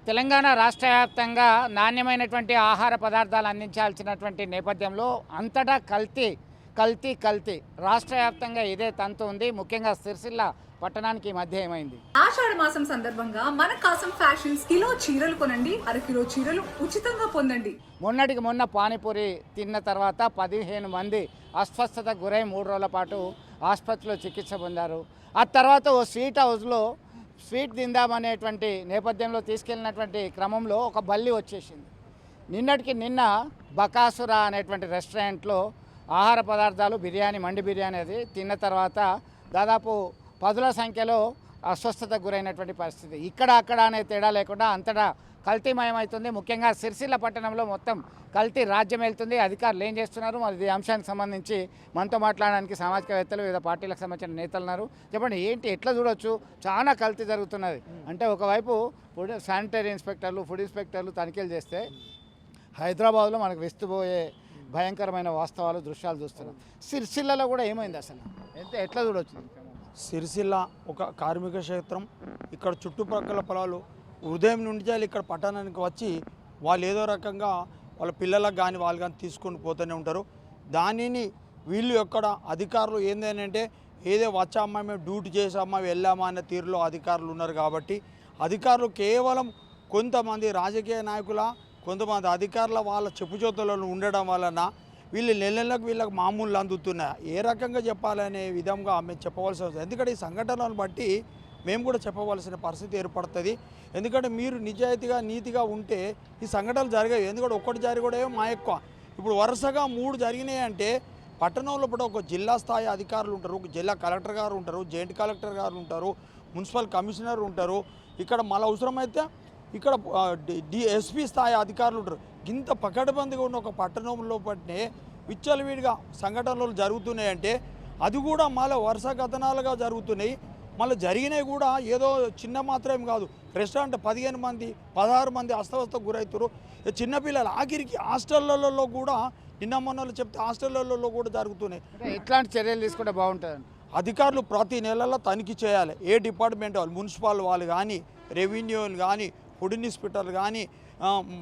తెలంగాణ రాష్ట్ర వ్యాప్తంగా నాణ్యమైనటువంటి ఆహార పదార్థాలు అందించాల్సినటువంటి నేపథ్యంలో అంతటా కల్తీ రాష్ట్ర వ్యాప్తంగా ఇదే తంతు ఉంది. ముఖ్యంగా సిరిసిల్ల పట్టణానికి మధ్య ఏమైంది? ఆషాఢ మాసం సందర్భంగా మన కాసం ఫ్యాషన్స్ కిలో చీరలు కొనండి, అరకిలో చీరలు ఉచితంగా పొందండి. మొన్నటికి మొన్న పానీపూరి తిన్న తర్వాత 15 మంది అస్వస్థతకు గురై 3 రోజుల పాటు ఆసుపత్రిలో చికిత్స పొందారు. ఆ తర్వాత ఓ స్వీట్ హౌస్లో స్వీట్ తిందామనేటువంటి నేపథ్యంలో తీసుకెళ్ళినటువంటి క్రమంలో ఒక బల్లి వచ్చేసింది. నిన్నటికి నిన్న బకాసుర అనేటువంటి రెస్టారెంట్లో ఆహార పదార్థాలు మండి బిర్యానీ అది తిన్న తర్వాత దాదాపు 10ల సంఖ్యలో అస్వస్థతకు గురైనటువంటి పరిస్థితి. ఇక్కడ అక్కడ అనే తేడా లేకుండా అంతటా కల్తీమయమవుతుంది. ముఖ్యంగా సిరిసిల్ల పట్టణంలో మొత్తం కల్తీ రాజ్యం వెళ్తుంది. అధికారులు ఏం చేస్తున్నారు? మరి ఈ అంశానికి సంబంధించి మనతో మాట్లాడడానికి సామాజికవేత్తలు, వివిధ పార్టీలకు సంబంధించిన నేతలు ఉన్నారు. చెప్పండి, ఏంటి, ఎట్లా చూడొచ్చు? చాలా కల్తీ జరుగుతున్నది. అంటే ఒకవైపు శానిటరీ ఇన్స్పెక్టర్లు, ఫుడ్ ఇన్స్పెక్టర్లు తనిఖీలు చేస్తే హైదరాబాద్లో మనకు విస్తుపోయే భయంకరమైన వాస్తవాలు, దృశ్యాలు చూస్తున్నాం. సిరిసిల్లలో కూడా ఏమైంది అసలు? ఎట్లా చూడవచ్చు? సిరిసిల్ల ఒక కార్మిక క్షేత్రం. ఇక్కడ చుట్టుప్రక్కల పొలాలు ఉదయం నుండి ఇక్కడ పట్టణానికి వచ్చి వాళ్ళు ఏదో రకంగా వాళ్ళ పిల్లలకు కానీ వాళ్ళు కానీ తీసుకొని పోతూనే ఉంటారు. దానిని వీళ్ళు ఎక్కడ అధికారులు ఏంటంటే ఏదో వచ్చామా, మేము డ్యూటీ చేసామా, వెళ్ళామా అనే తీరులో అధికారులు ఉన్నారు. కాబట్టి అధికారులు కేవలం కొంతమంది రాజకీయ నాయకుల, కొంతమంది అధికారుల వాళ్ళ చెప్పుచోతలలో ఉండడం వలన వీళ్ళు నెలలకు వీళ్ళకి మామూలు అందుతున్నాయి. ఏ రకంగా చెప్పాలనే విధంగా మేము చెప్పవలసి వస్తుంది. ఎందుకంటే ఈ సంఘటనలను బట్టి మేము కూడా చెప్పవలసిన పరిస్థితి ఏర్పడుతుంది. ఎందుకంటే మీరు నిజాయితీగా నీతిగా ఉంటే ఈ సంఘటనలు జరిగాయి. ఎందుకంటే ఒక్కటి జరిగేదే మా ఎక్కువ. ఇప్పుడు వరుసగా 3 జరిగినాయి అంటే పట్టణంలో కూడా ఒక జిల్లా స్థాయి అధికారులు ఉంటారు, ఒక జిల్లా కలెక్టర్ గారు ఉంటారు, జాయింట్ కలెక్టర్ గారు ఉంటారు, మున్సిపల్ కమిషనర్ ఉంటారు. ఇక్కడ మళ్ళీ అవసరమైతే ఇక్కడ ఎస్పీ స్థాయి అధికారులు ఉంటారు. ఇంత పకడ్బందీగా ఉన్న ఒక పట్టణంలో పట్టినే విచ్చలవిడిగా సంఘటనలు జరుగుతున్నాయంటే అది కూడా మళ్ళీ వరుస కథనాలుగా జరుగుతున్నాయి. మళ్ళీ జరిగినవి కూడా ఏదో చిన్న మాత్రమే కాదు. రెస్టారెంట్ 15 మంది 16 మంది అస్తవ్యస్తకు గురవుతారు. చిన్నపిల్లలు ఆఖరికి హాస్టళ్లలో కూడా నిన్న మొన్నలు చెప్తే హాస్టళ్లలో కూడా జరుగుతున్నాయి. ఎట్లాంటి చర్యలు తీసుకుంటే బాగుంటుంది? అధికారులు ప్రతి నెలలో తనిఖీ చేయాలి. ఏ డిపార్ట్మెంట్ వాళ్ళు, మున్సిపల్ వాళ్ళు కానీ, రెవెన్యూలు కానీ, ఫుడ్ ఇన్స్పెక్టర్లు కానీ,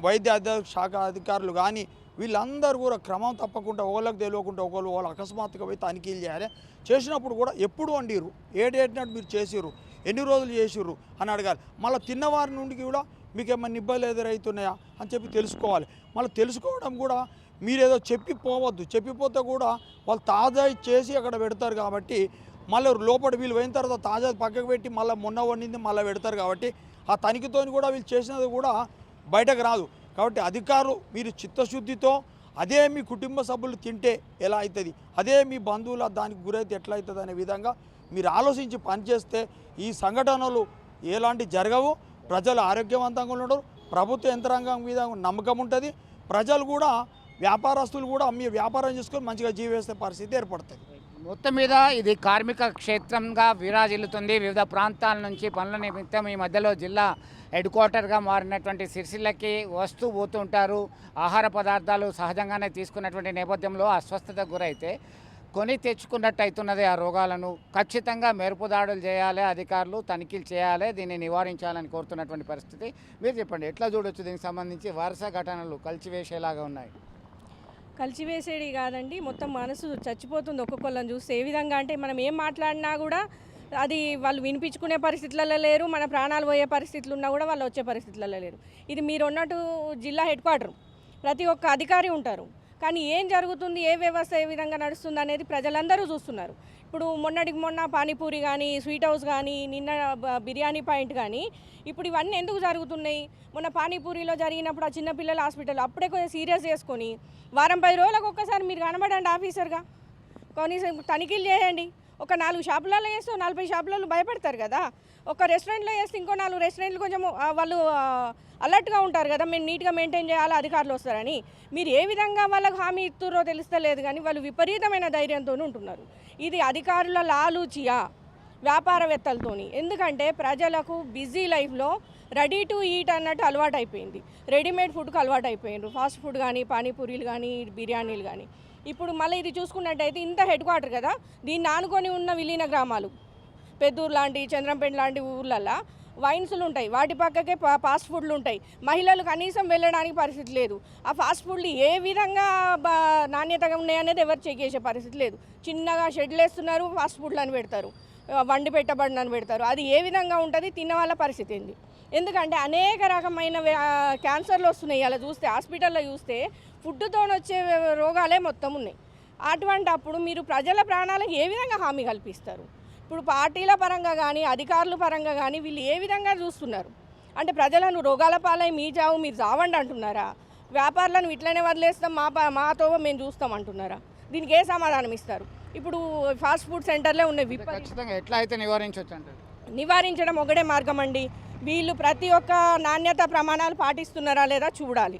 వైద్య శాఖ అధికారులు కానీ వీళ్ళందరూ కూడా క్రమం తప్పకుండా ఒకళ్ళకి తెలియకుండా వాళ్ళు అకస్మాత్తుగా పోయి తనిఖీలు చేయాలి. చేసినప్పుడు కూడా ఎప్పుడు వండిరు, ఏ డేట్ నాటి మీరు చేసిర్రు, ఎన్ని రోజులు చేసిర్రు అని అడగాలి. మళ్ళీ తిన్నవారి నుండి కూడా మీకు ఏమైనా ఇబ్బందులు ఎదురవుతున్నాయా అని చెప్పి తెలుసుకోవాలి. మళ్ళీ తెలుసుకోవడం కూడా మీరేదో చెప్పిపోవద్దు. చెప్పిపోతే కూడా వాళ్ళు తాజా చేసి అక్కడ పెడతారు. కాబట్టి మళ్ళీ లోపల వీళ్ళు పోయిన తర్వాత తాజా పక్కకు పెట్టి మళ్ళీ మొన్న వండింది మళ్ళీ పెడతారు. కాబట్టి ఆ తనిఖీతో కూడా వీళ్ళు చేసినది కూడా బయటకు రాదు. కాబట్టి అధికారులు మీరు చిత్తశుద్ధితో అదే మీ కుటుంబ సభ్యులు తింటే ఎలా అవుతుంది, అదే మీ బంధువుల దానికి గురైతే ఎట్లా అవుతుంది అనే విధంగా మీరు ఆలోచించి పనిచేస్తే ఈ సంఘటనలు ఎలాంటి జరగవు. ప్రజలు ఆరోగ్యవంతంగా ఉండరు. ప్రభుత్వ యంత్రాంగం మీద నమ్మకం ఉంటుంది. ప్రజలు కూడా, వ్యాపారస్తులు కూడా మీరు వ్యాపారం చేసుకొని మంచిగా జీవిస్తే పరిస్థితి ఏర్పడుతుంది. మొత్తం మీద ఇది కార్మిక క్షేత్రంగా విరాజిల్లుతుంది. వివిధ ప్రాంతాల నుంచి పనుల నిమిత్తం ఈ మధ్యలో జిల్లా హెడ్ క్వార్టర్గా మారినటువంటి సిరిసిల్లకి వస్తూ పోతుంటారు. ఆహార పదార్థాలు సహజంగానే తీసుకున్నటువంటి నేపథ్యంలో అస్వస్థతకు గురైతే కొని తెచ్చుకున్నట్టు అవుతున్నది. ఆ రోగాలను ఖచ్చితంగా మెరుపు దాడులు చేయాలి, అధికారులు తనిఖీలు చేయాలి, దీన్ని నివారించాలని కోరుతున్నటువంటి పరిస్థితి. మీరు చెప్పండి, ఎట్లా చూడొచ్చు? దీనికి సంబంధించి వరుస ఘటనలు కలిసివేసేలాగా ఉన్నాయి. కలిసివేసేది కాదండి, మొత్తం మనసు చచ్చిపోతుంది ఒక్కొక్కళ్ళని చూస్తే. ఏ విధంగా అంటే మనం ఏం మాట్లాడినా కూడా అది వాళ్ళు వినిపించుకునే పరిస్థితులలో లేరు, మన ప్రాణాలు పోయే పరిస్థితులు ఉన్నా కూడా వాళ్ళు వచ్చే పరిస్థితులలో లేరు. ఇది మీరు ఉన్నట్టు జిల్లా హెడ్ క్వార్టర్, ప్రతి ఒక్క అధికారి ఉంటారు. కానీ ఏం జరుగుతుంది, ఏ వ్యవస్థ ఏ విధంగా నడుస్తుంది అనేది ప్రజలందరూ చూస్తున్నారు. ఇప్పుడు మొన్నటికి మొన్న పానీపూరి కానీ, స్వీట్ హౌస్ కానీ, నిన్న బిర్యానీ పాయింట్ కానీ, ఇప్పుడు ఇవన్నీ ఎందుకు జరుగుతున్నాయి? మొన్న పానీపూరిలో జరిగినప్పుడు ఆ చిన్నపిల్లల హాస్పిటల్ అప్పుడే కొంచెం సీరియస్ చేసుకొని వారం 10 రోజులకు ఒక్కసారి మీరు కనబడండి ఆఫీసర్గా, కనీసం తనిఖీలు చేయండి. ఒక 4 షాపులలో వేస్తే 40 షాపులలో భయపడతారు కదా. ఒక రెస్టారెంట్లో వేస్తే ఇంకో 4 రెస్టారెంట్లు కొంచెం వాళ్ళు అలర్ట్గా ఉంటారు కదా, మేము నీట్గా మెయింటైన్ చేయాలి, అధికారులు వస్తారని. మీరు ఏ విధంగా వాళ్ళకు హామీ ఇస్తున్నారో తెలుస్తలేదు. కానీ వాళ్ళు విపరీతమైన ధైర్యంతో ఉంటున్నారు. ఇది అధికారుల లాలూచియా వ్యాపారవేత్తలతోని. ఎందుకంటే ప్రజలకు బిజీ లైఫ్లో రెడీ టు ఈట్ అన్నట్టు అలవాటు అయిపోయింది. రెడీమేడ్ ఫుడ్కి అలవాటు అయిపోయిండ్రు. ఫాస్ట్ ఫుడ్ కానీ, పానీపూరీలు కానీ, బిర్యానీలు కానీ. ఇప్పుడు మళ్ళీ ఇది చూసుకున్నట్టయితే ఇంత హెడ్ క్వార్టర్ కదా, దీన్ని ఆనుకొని ఉన్న విలీన గ్రామాలు పెద్దూరు లాంటి, చంద్రంపేట లాంటి ఊర్లల్లో వైన్స్లు ఉంటాయి, వాటి పక్కకే ఫాస్ట్ ఫుడ్లు ఉంటాయి. మహిళలు కనీసం వెళ్ళడానికి పరిస్థితి లేదు. ఆ ఫాస్ట్ ఫుడ్లు ఏ విధంగా నాణ్యతగా ఉన్నాయనేది ఎవరు చెక్ చేసే పరిస్థితి లేదు. చిన్నగా షెడ్లు వేస్తున్నారు, ఫాస్ట్ ఫుడ్లు అని పెడతారు, వండి పెట్టబడినని పెడతారు. అది ఏ విధంగా ఉంటుంది, తిన్న వాళ్ళ పరిస్థితి ఏంది? ఎందుకంటే అనేక రకమైన క్యాన్సర్లు వస్తున్నాయి. అలా చూస్తే హాస్పిటల్లో చూస్తే ఫుడ్తో వచ్చే రోగాలే మొత్తం ఉన్నాయి. అటువంటి అప్పుడు మీరు ప్రజల ప్రాణాలకు ఏ విధంగా హామీ కల్పిస్తారు? ఇప్పుడు పార్టీల పరంగా కానీ అధికారుల పరంగా కానీ వీళ్ళు ఏ విధంగా చూస్తున్నారు అంటే ప్రజలను రోగాల పాలై మీ చావు మీరు చావండి అంటున్నారా? వ్యాపారులను ఇట్లనే వదిలేస్తాం, మాతో మేము చూస్తాం అంటున్నారా? దీనికి ఏ సమాధానం ఇస్తారు? ఇప్పుడు ఫాస్ట్ ఫుడ్ సెంటర్లే ఉన్నాయి. ఖచ్చితంగా ఎట్లా అయితే నివారించవచ్చు అంటారు? నివారించడం ఒకటే మార్గం అండి. వీళ్ళు ప్రతి ఒక్క నాణ్యత ప్రమాణాలు పాటిస్తున్నారా లేదా చూడాలి.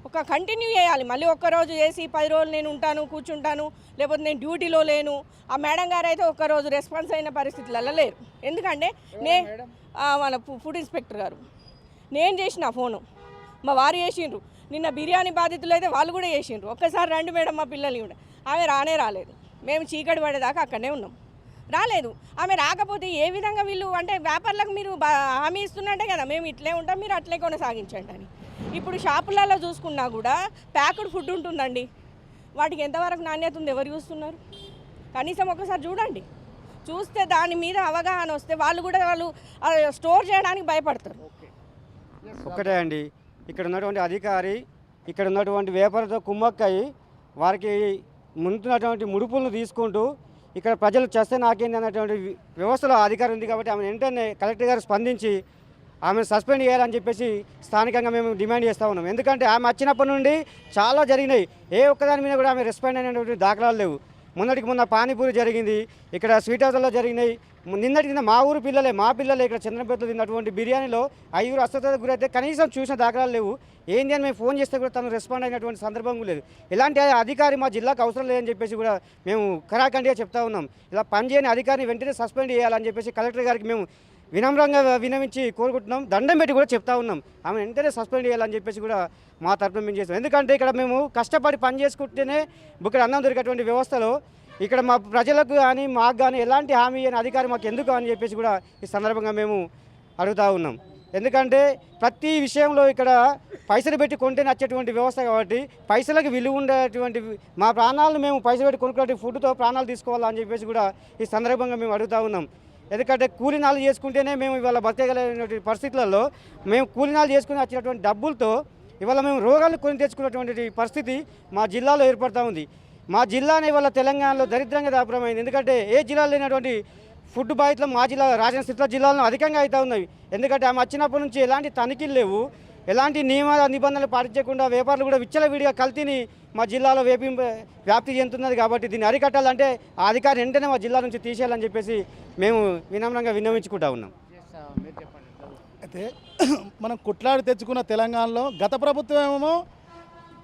ఒక కంటిన్యూ చేయాలి. మళ్ళీ ఒక్కరోజు చేసి 10 రోజులు నేను ఉంటాను, కూర్చుంటాను, లేకపోతే నేను డ్యూటీలో లేను. ఆ మేడం గారు అయితే ఒక్కరోజు రెస్పాన్స్ అయిన పరిస్థితులలో లేరు. ఎందుకంటే మన ఫుడ్ ఇన్స్పెక్టర్ గారు నేను చేసిన ఫోను, మా వారు చేసిండ్రు. నిన్న బిర్యానీ బాధితులు అయితే వాళ్ళు కూడా చేసిండ్రు. ఒక్కసారి రండి మేడం మా పిల్లల్ని కూడా. ఆమె రాలేదు. మేము చీకటి పడేదాకా అక్కడనే ఉన్నాం, రాలేదు. ఆమె రాకపోతే ఏ విధంగా వీళ్ళు అంటే వ్యాపారులకు మీరు హామీ ఇస్తున్నట్టే కదా మేము ఇట్లే ఉంటాం, మీరు అట్లే కొనసాగించండి అని. ఇప్పుడు షాపులలో చూసుకున్నా కూడా ప్యాక్డ్ ఫుడ్ ఉంటుందండి. వాటికి ఎంతవరకు నాణ్యత ఉంది ఎవరు చూస్తున్నారు? కనీసం ఒకసారి చూడండి. చూస్తే దాని మీద అవగాహన వస్తే వాళ్ళు స్టోర్ చేయడానికి భయపడతారు. ఒకటే అండి, ఇక్కడ ఉన్నటువంటి అధికారి ఇక్కడ ఉన్నటువంటి వ్యాపారులతో కుమ్మక్కయి వారికి ముందున్నటువంటి ముడుపులను తీసుకుంటూ ఇక్కడ ప్రజలు చేస్తే నాకేంది అన్నటువంటి వ్యవస్థలో అధికారం ఉంది కాబట్టి ఆమె వెంటనే కలెక్టర్ గారు స్పందించి ఆమెను సస్పెండ్ చేయాలని చెప్పేసి స్థానికంగా మేము డిమాండ్ చేస్తూ ఉన్నాం. ఎందుకంటే ఆమె వచ్చినప్పటి నుండి చాలా జరిగినాయి, ఏ ఒక్కదాని మీద కూడా ఆమె రెస్పాండ్ అయినటువంటి దాఖలాలు లేవు. మొన్న పానీపూరి జరిగింది, ఇక్కడ స్వీట్ హౌస్లో జరిగినాయి. నిన్నటి కింద మా ఊరు పిల్లలే, మా పిల్లలే ఇక్కడ చంద్రపేటలో తిన్నటువంటి బిర్యానీలో 5 అస్వస్థతకు గురైతే కనీసం చూసిన దాఖలాలు లేవు. ఏంది అని మేము ఫోన్ చేస్తే కూడా తను రెస్పాండ్ అయినటువంటి సందర్భం లేదు. ఇలాంటి అధికారి మా జిల్లాకు అవసరం లేదని చెప్పేసి కూడా మేము ఖరాఖండిగా చెప్తా ఉన్నాం. ఇలా పనిచేయని అధికారిని వెంటనే సస్పెండ్ చేయాలని చెప్పేసి కలెక్టర్ గారికి మేము వినమ్రంగా వినవించి కోరుకుంటున్నాం. దండం పెట్టి కూడా చెప్తా ఉన్నాం, ఆమె వెంటనే సస్పెండ్ చేయాలని చెప్పేసి కూడా మా తరఫున మేము చేస్తాం. ఎందుకంటే ఇక్కడ మేము కష్టపడి పని చేసుకుంటేనే ఇక్కడ అన్నం దొరికేటువంటి వ్యవస్థలో ఇక్కడ మా ప్రజలకు కానీ మాకు కానీ ఎలాంటి హామీ అని అధికారి మాకు ఎందుకు అని చెప్పేసి కూడా ఈ సందర్భంగా మేము అడుగుతూ ఉన్నాం. ఎందుకంటే ప్రతి విషయంలో ఇక్కడ పైసలు పెట్టి కొంటే నచ్చేటువంటి వ్యవస్థ కాబట్టి పైసలకు విలువ ఉండేటువంటి మా ప్రాణాలను మేము పైసలు పెట్టి కొనుక్కునే ఫుడ్తో ప్రాణాలు తీసుకోవాలని చెప్పేసి కూడా ఈ సందర్భంగా మేము అడుగుతూ ఉన్నాం. ఎందుకంటే కూలీనాలు చేసుకుంటేనే మేము ఇవాళ బతకగలిగినటువంటి పరిస్థితులలో మేము కూలీనాలు చేసుకుని వచ్చినటువంటి డబ్బులతో ఇవాళ మేము రోగాలు కొని తెచ్చుకున్నటువంటి పరిస్థితి మా జిల్లాలో ఏర్పడుతూ ఉంది. మా జిల్లానే ఇవాళ తెలంగాణలో దరిద్రంగా దాపురమైంది. ఎందుకంటే ఏ జిల్లాలో లేనటువంటి ఫుడ్ బాధితులు మా జిల్లా రాజన్న సిరిసిల్ల జిల్లాలో అధికంగా అవుతూ ఉన్నాయి. ఎందుకంటే ఆమె వచ్చినప్పటి నుంచి ఎలాంటి తనిఖీలు లేవు, ఎలాంటి నియమ నిబంధనలు పాటించకుండా వ్యాపారులు కూడా విచ్చలవిడిగా కల్తీని మా జిల్లాలో వ్యాప్తి చెందుతున్నది. కాబట్టి దీన్ని అరికట్టాలంటే ఆ అధికారి వెంటనే మా జిల్లా నుంచి తీసేయాలని చెప్పేసి మేము వినమ్రంగా విన్నవించుకుంటా ఉన్నాం. అయితే మనం కొట్లాడి తెచ్చుకున్న తెలంగాణలో గత ప్రభుత్వం ఏమో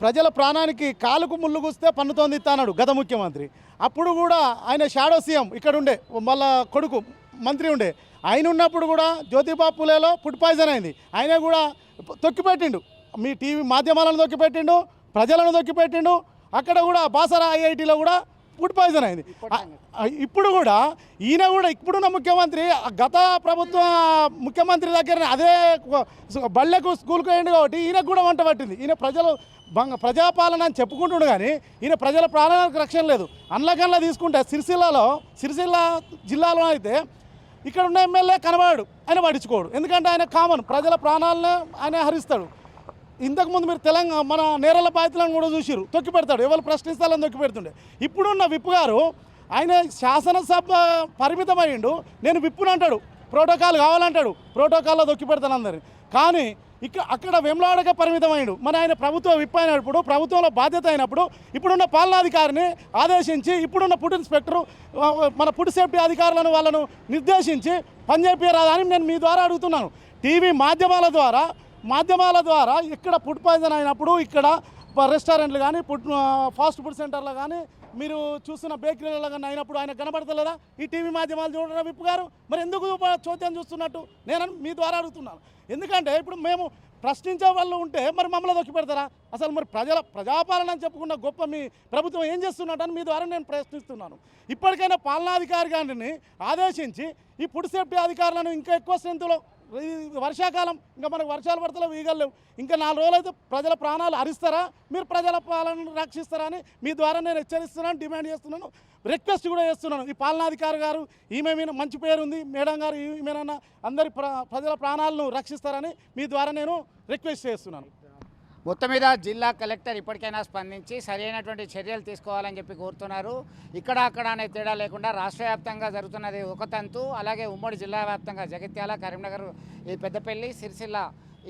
ప్రజల ప్రాణానికి కాలుకు ముళ్ళు గుస్తే పన్నుతోంది అన్నాడు గత ముఖ్యమంత్రి. అప్పుడు కూడా ఆయన షాడో సీఎం ఇక్కడ ఉండే, మళ్ళా కొడుకు మంత్రి ఉండే, ఆయన ఉన్నప్పుడు కూడా జ్యోతిబా పూలేలో ఫుడ్ పాయిజన్ అయింది. ఆయన కూడా తొక్కిపెట్టిండు, మీ టీవీ మాధ్యమాలను తొక్కిపెట్టిండు, ప్రజలను తొక్కిపెట్టిండు. అక్కడ కూడా బాసరా ఐఐటీలో కూడా ఫుడ్ పాయిజన్ అయింది. ఇప్పుడు కూడా ఈయన కూడా ఇప్పుడున్న ముఖ్యమంత్రి గత ప్రభుత్వ ముఖ్యమంత్రి దగ్గర అదే బళ్ళకు స్కూల్కి వేయండి కాబట్టి ఈయనకు కూడా వంట పట్టింది. ఈయన ప్రజాపాలన అని చెప్పుకుంటుండు కానీ ఈయన ప్రజల ప్రాణాలకు రక్షణ లేదు. అన్లకల్లా తీసుకుంటే సిరిసిల్ల జిల్లాలో అయితే ఇక్కడ ఉన్న ఎమ్మెల్యే కనబడాడు, ఆయన పట్టించుకోడు. ఎందుకంటే ఆయన కామన్ ప్రజల ప్రాణాలను ఆయన హరిస్తాడు. ఇంతకుముందు మీరు మన నేరాల బాధితులను కూడా చూసిరు, తొక్కి పెడతాడు, ఎవరు ప్రశ్నిస్తాలని తొక్కి పెడుతుండే. ఇప్పుడున్న విప్పు గారు ఆయన శాసనసభ పరిమితమయ్యిండు, నేను విప్పును అంటాడు, ప్రోటోకాల్ కావాలంటాడు, ప్రోటోకాల్లో తొక్కి పెడతాను అందరిని. కానీ అక్కడ వెమ్లాడగా పరిమితమైండు. మన ఆయన ప్రభుత్వ విప్ అయినప్పుడు, ప్రభుత్వంలో బాధ్యత అయినప్పుడు ఇప్పుడున్న పాలనాధికారిని ఆదేశించి ఇప్పుడున్న ఫుడ్ ఇన్స్పెక్టరు మన ఫుడ్ సేఫ్టీ అధికారులను వాళ్ళను నిర్దేశించి పనిచేయరాదని నేను మీ ద్వారా అడుగుతున్నాను. టీవీ మాధ్యమాల ద్వారా ఇక్కడ ఫుడ్ పాయిజన్ అయినప్పుడు ఇక్కడ రెస్టారెంట్లు కానీ ఫాస్ట్ ఫుడ్ సెంటర్లో కానీ మీరు చూస్తున్న బేకరీలలో కానీ అయినప్పుడు ఆయన కనబడతలేదా? ఈ టీవీ మాధ్యమాలు చూడరా విప్పు గారు? మరి ఎందుకు చోద్యం చూస్తున్నట్టు నేను మీ ద్వారా అడుగుతున్నాను. ఎందుకంటే ఇప్పుడు మేము ప్రశ్నించే వాళ్ళు ఉంటే మరి మమ్మల్ని దొక్కి పెడతారా? అసలు మరి ప్రజాపాలన అని చెప్పుకున్న గొప్ప మీ ప్రభుత్వం ఏం చేస్తున్నట్టని మీ ద్వారా నేను ప్రశ్నిస్తున్నాను. ఇప్పటికైనా పాలనాధికారి గారిని ఆదేశించి ఈ ఫుడ్ సేఫ్టీ అధికారులను ఇంకా ఎక్కువ స్ట్రెంత్లో ఇది వర్షాకాలం, ఇంకా మనకు వర్షాలు పడతలేవు, ఈగలేవు. ఇంకా 4 రోజులు అయితే ప్రజల ప్రాణాలు హరిస్తారా, మీరు ప్రజల పాలనను రక్షిస్తారా అని మీ ద్వారా నేను హెచ్చరిస్తున్నాను, డిమాండ్ చేస్తున్నాను, రిక్వెస్ట్ కూడా చేస్తున్నాను. ఈ పాలనాధికారి గారు ఈమె మీద మంచి పేరు ఉంది, మేడం గారు ఈమెనన్నా అందరి ప్రజల ప్రాణాలను రక్షిస్తారని మీ ద్వారా నేను రిక్వెస్ట్ చేస్తున్నాను. మొత్తం మీద జిల్లా కలెక్టర్ ఇప్పటికైనా స్పందించి సరైనటువంటి చర్యలు తీసుకోవాలని చెప్పి కోరుతున్నారు. ఇక్కడ అక్కడ అనే తేడా లేకుండా రాష్ట్ర వ్యాప్తంగా జరుగుతున్నది ఒక తంతు, అలాగే ఉమ్మడి జిల్లా వ్యాప్తంగా జగిత్యాల, కరీంనగర్, ఈ పెద్దపల్లి, సిరిసిల్ల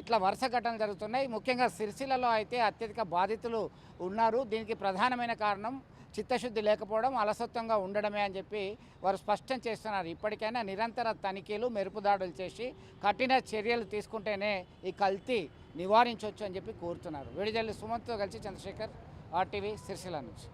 ఇట్లా వరుస ఘటనలు జరుగుతున్నాయి. ముఖ్యంగా సిరిసిల్లలో అయితే అత్యధిక బాధితులు ఉన్నారు. దీనికి ప్రధానమైన కారణం చిత్తశుద్ధి లేకపోవడం, అలసత్వంగా ఉండడమే అని చెప్పి వారు స్పష్టం చేస్తున్నారు. ఇప్పటికైనా నిరంతర తనిఖీలు, మెరుపుదాడులు చేసి కఠిన చర్యలు తీసుకుంటేనే ఈ కల్తీ నివారించవచ్చు అని చెప్పి కోరుతున్నారు. వేడిజల్లి సుమంత్తో కలిసి చంద్రశేఖర్, RTV, సిరిసిల్ల నుంచి.